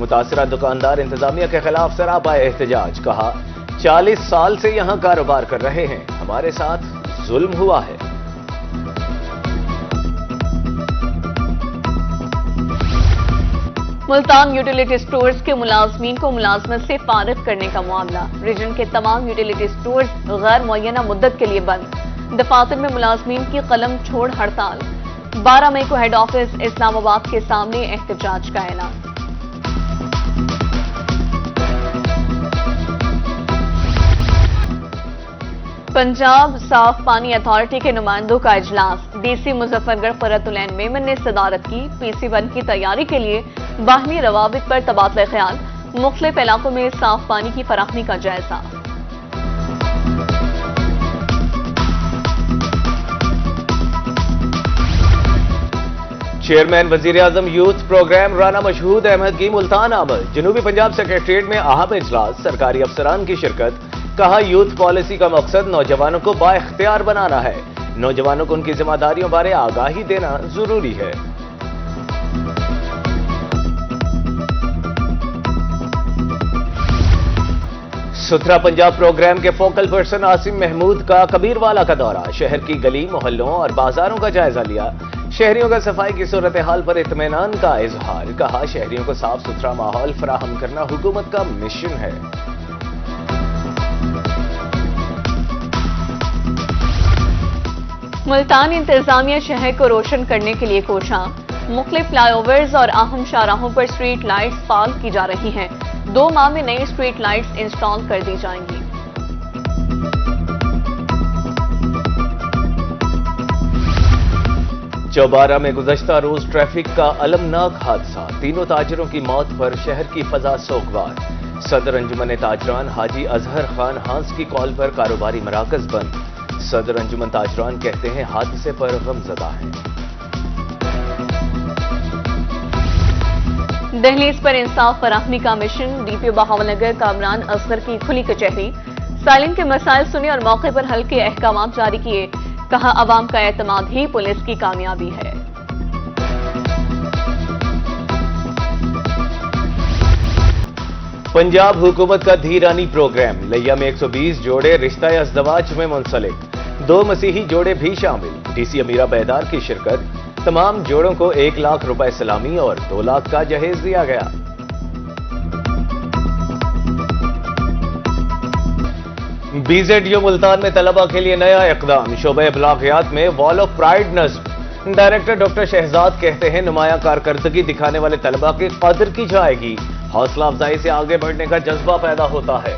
متاثرہ دکاندار انتظامیہ کے خلاف سراپا احتجاج، کہا 40 سال سے یہاں کاروبار کر رہے ہیں، ہمارے ساتھ ظلم ہوا ہے۔ ملتان یوٹیلیٹی سٹورز کے ملازمین کو ملازمت سے فارغ کرنے کا معاملہ، ریجن کے تمام یوٹیلیٹی سٹورز غیر معینہ مدت کے لیے بند، دفاتر میں ملازمین کی قلم چھوڑ ہڑتال، 12 مئی کو ہیڈ آفس اسلام آباد کے سامنے احتجاج کا اعلان۔ پنجاب صاف پانی اتھارٹی کے نمائندوں کا اجلاس، ڈی سی مظفر گڑھ قرۃ العین میمن نے صدارت کی، پی سی 1 کی تیاری کے لیے باہمی روابط پر تبادلہ خیال، مختلف علاقوں میں صاف پانی کی فراہمی کا جائزہ۔ چیئرمین وزیر اعظم یوتھ پروگرام رانا مشہود احمد کی ملتان آمد، جنوبی پنجاب سیکریٹریٹ میں اہم اجلاس، سرکاری افسران کی شرکت، کہا یوتھ پالیسی کا مقصد نوجوانوں کو با اختیار بنانا ہے، نوجوانوں کو ان کی ذمہ داریوں بارے آگاہی دینا ضروری ہے۔ ستھرا پنجاب پروگرام کے فوکل پرسن عاصم محمود کا کبیروالا کا دورہ، شہر کی گلی محلوں اور بازاروں کا جائزہ لیا، شہریوں کا صفائی کی صورتحال پر اطمینان کا اظہار، کہا شہریوں کو صاف ستھرا ماحول فراہم کرنا حکومت کا مشن ہے۔ ملتان انتظامیہ شہر کو روشن کرنے کے لیے کوشاں، مختلف فلائی اوورز اور اہم شاہراہوں پر اسٹریٹ لائٹس فعال کی جا رہی ہیں، 2 ماہ میں نئی اسٹریٹ لائٹس انسٹال کر دی جائیں گی۔ چوبارہ میں گزشتہ روز ٹریفک کا المناک حادثہ، 3 تاجروں کی موت پر شہر کی فضا سوگوار، صدر انجمن تاجران حاجی اظہر خان ہانس کی کال پر کاروباری مراکز بند، صدر انجمن تاجران کہتے ہیں حادثے پر غمزدہ ہیں۔ دہلیز پر انصاف فراہمی کا مشن، ڈی پی او بہاولنگر کامران اصغر کی کھلی کچہری، سائلنٹ کے مسائل سنے اور موقع پر حل کے احکامات جاری کیے، کہا عوام کا اعتماد ہی پولیس کی کامیابی ہے۔ پنجاب حکومت کا دھیرانی پروگرام، لیا میں 120 جوڑے رشتہ ازدواج میں منسلک، 2 مسیحی جوڑے بھی شامل، ڈی سی امیرہ بیدار کی شرکت، تمام جوڑوں کو 1 لاکھ روپے سلامی اور 2 لاکھ کا جہیز دیا گیا۔ بی زیڈ یو ملتان میں طلبہ کے لیے نیا اقدام، شعبہ ابلاغیات میں وال آف پرائیڈ نصب، ڈائریکٹر ڈاکٹر شہزاد کہتے ہیں نمایاں کارکردگی دکھانے والے طلبہ کی قدر کی جائے گی، حوصلہ افزائی سے آگے بڑھنے کا جذبہ پیدا ہوتا ہے۔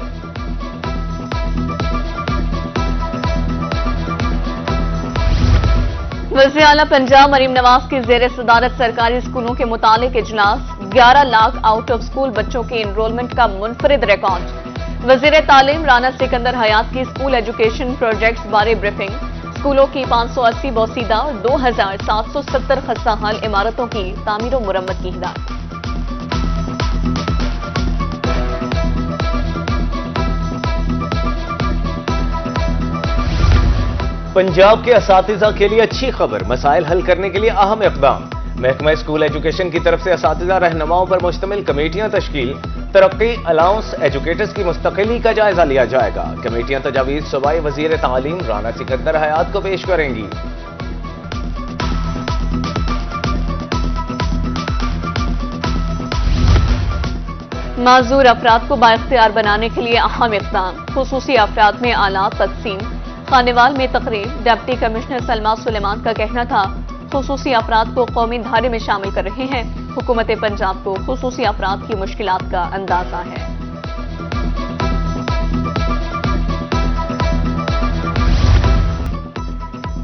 وزیر اعلیٰ پنجاب مریم نواز کی زیر صدارت سرکاری اسکولوں کے متعلق اجلاس، 11 لاکھ آؤٹ آف اسکول بچوں کے انرولمنٹ کا منفرد ریکارڈ، وزیر تعلیم رانا سکندر حیات کی اسکول ایجوکیشن پروجیکٹس بارے بریفنگ، اسکولوں کی 580 بوسیدہ اور 2770 خستہ حال عمارتوں کی تعمیر و مرمت کی ہدایت۔ پنجاب کے اساتذہ کے لیے اچھی خبر، مسائل حل کرنے کے لیے اہم اقدام، محکمہ اسکول ایجوکیشن کی طرف سے اساتذہ رہنماؤں پر مشتمل کمیٹیاں تشکیل، ترقی الاؤنس ایجوکیٹرز کی مستقلی کا جائزہ لیا جائے گا، کمیٹیاں تجاویز صوبائی وزیر تعلیم رانا سکندر حیات کو پیش کریں گی۔ معذور افراد کو بااختیار بنانے کے لیے اہم اقدام، خصوصی افراد میں آلات تقسیم، خانیوال میں تقریب، ڈپٹی کمشنر سلما سلیمان کا کہنا تھا خصوصی افراد کو قومی دھارے میں شامل کر رہے ہیں، حکومت پنجاب کو خصوصی افراد کی مشکلات کا اندازہ ہے۔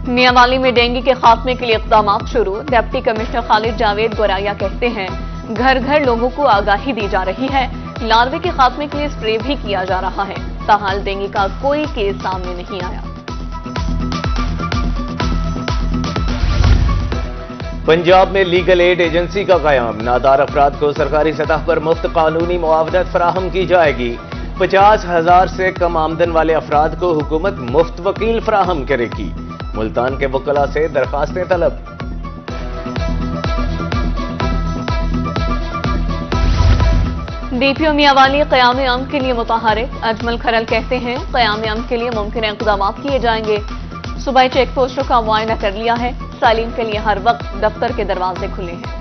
میاں والی میں ڈینگی کے خاتمے کے لیے اقدامات شروع، ڈپٹی کمشنر خالد جاوید گورایا کہتے ہیں گھر گھر لوگوں کو آگاہی دی جا رہی ہے، لاروے کے خاتمے کے لیے اسپرے بھی کیا جا رہا ہے، تاحال ڈینگی کا کوئی کیس سامنے نہیں آیا۔ پنجاب میں لیگل ایڈ ایجنسی کا قیام، نادار افراد کو سرکاری سطح پر مفت قانونی معاونت فراہم کی جائے گی، 50,000 سے کم آمدن والے افراد کو حکومت مفت وکیل فراہم کرے گی، ملتان کے وکلاء سے درخواستیں طلب۔ DPO میاوالی قیام امن کے لیے متحرک، اجمل کھرل کہتے ہیں قیام امن کے لیے ممکنہ اقدامات کیے جائیں گے۔ صوبائی چیک پوسٹوں کا معائنہ کر لیا ہے، سائلین کے لیے ہر وقت دفتر کے دروازے کھلے ہیں۔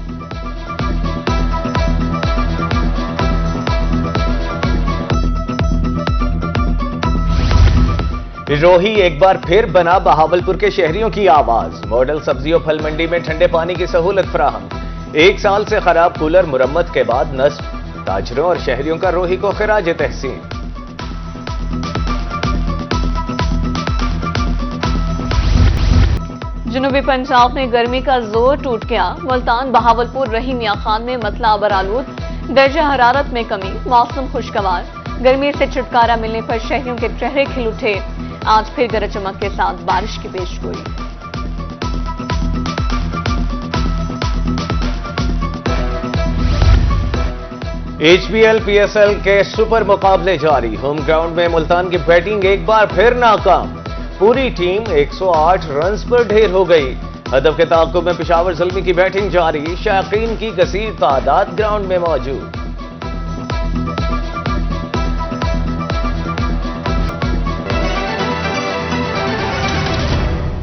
روہی ایک بار پھر بنا بہاولپور کے شہریوں کی آواز، ماڈل سبزی و پھل منڈی میں ٹھنڈے پانی کی سہولت فراہم، 1 سال سے خراب کولر مرمت کے بعد نصب، تاجروں اور شہریوں کا روہی کو خراج تحسین۔ جنوبی پنجاب میں گرمی کا زور ٹوٹ گیا، ملتان بہاولپور رحیم یا خان میں مطلع برآلود، درجہ حرارت میں کمی، موسم خوشگوار، گرمی سے چھٹکارا ملنے پر شہریوں کے چہرے کھل اٹھے، آج پھر گرج چمک کے ساتھ بارش کی پیش گوئی۔ HPL PSL کے سپر مقابلے جاری، ہوم گراؤنڈ میں ملتان کی بیٹنگ ایک بار پھر ناکام، پوری ٹیم 108 رنز پر ڈھیر ہو گئی، ہدف کے تعاقب میں پشاور زلمی کی بیٹنگ جاری، شائقین کی کثیر تعداد گراؤنڈ میں موجود۔